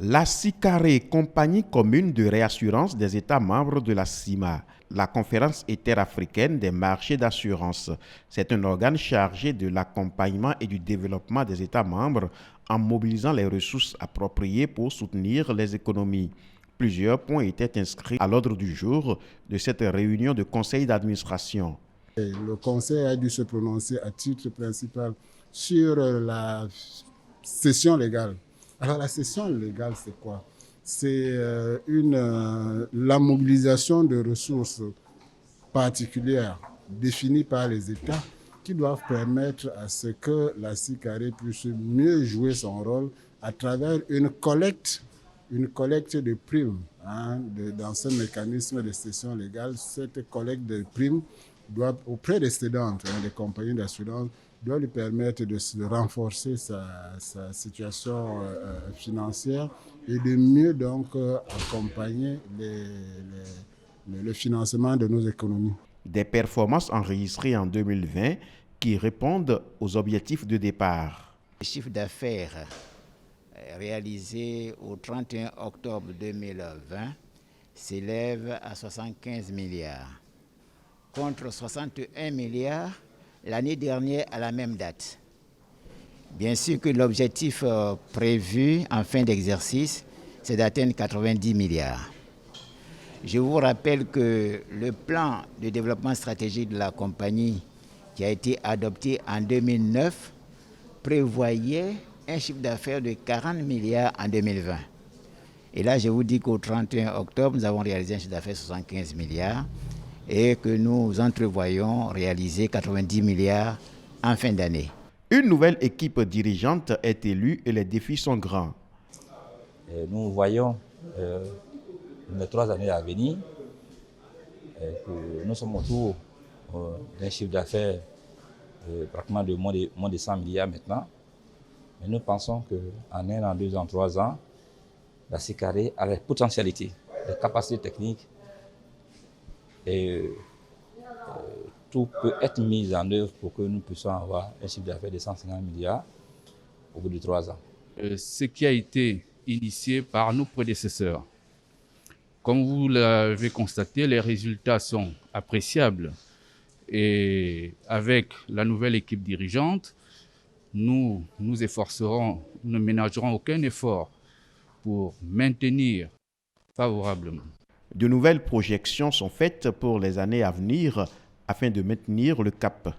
La SICARE, compagnie commune de réassurance des États membres de la CIMA, la conférence interafricaine des marchés d'assurance. C'est un organe chargé de l'accompagnement et du développement des États membres en mobilisant les ressources appropriées pour soutenir les économies. Plusieurs points étaient inscrits à l'ordre du jour de cette réunion de conseil d'administration. Le conseil a dû se prononcer à titre principal sur la cession légale. Alors la cession légale, c'est quoi? C'est la mobilisation de ressources particulières définies par les États qui doivent permettre à ce que la SICARE puisse mieux jouer son rôle à travers une collecte de primes dans ce mécanisme de cession légale. Cette collecte de primes doit, auprès des cédantes, des compagnies d'assurance, doit lui permettre de renforcer sa situation financière et de mieux donc accompagner le financement de nos économies. Des performances enregistrées en 2020 qui répondent aux objectifs de départ. Le chiffre d'affaires réalisé au 31 octobre 2020 s'élève à 75 milliards, contre 61 milliards l'année dernière à la même date. Bien sûr que l'objectif prévu en fin d'exercice, c'est d'atteindre 90 milliards. Je vous rappelle que le plan de développement stratégique de la compagnie qui a été adopté en 2009 prévoyait un chiffre d'affaires de 40 milliards en 2020. Et là, je vous dis qu'au 31 octobre, nous avons réalisé un chiffre d'affaires de 75 milliards et que nous entrevoyons réaliser 90 milliards en fin d'année. Une nouvelle équipe dirigeante est élue et les défis sont grands. Nous voyons les 3 années à venir que nous sommes autour d'un chiffre d'affaires pratiquement de moins de 100 milliards maintenant. Mais nous pensons qu'en 1 an, 2 ans, 3 ans, la SICARE a les potentialités, les capacités techniques et tout peut être mis en œuvre pour que nous puissions avoir un chiffre d'affaires de 150 milliards au bout de 3 ans. Ce qui a été initié par nos prédécesseurs. Comme vous l'avez constaté, les résultats sont appréciables. Et avec la nouvelle équipe dirigeante, nous nous efforcerons, nous ne ménagerons aucun effort pour maintenir favorablement. De nouvelles projections sont faites pour les années à venir afin de maintenir le cap.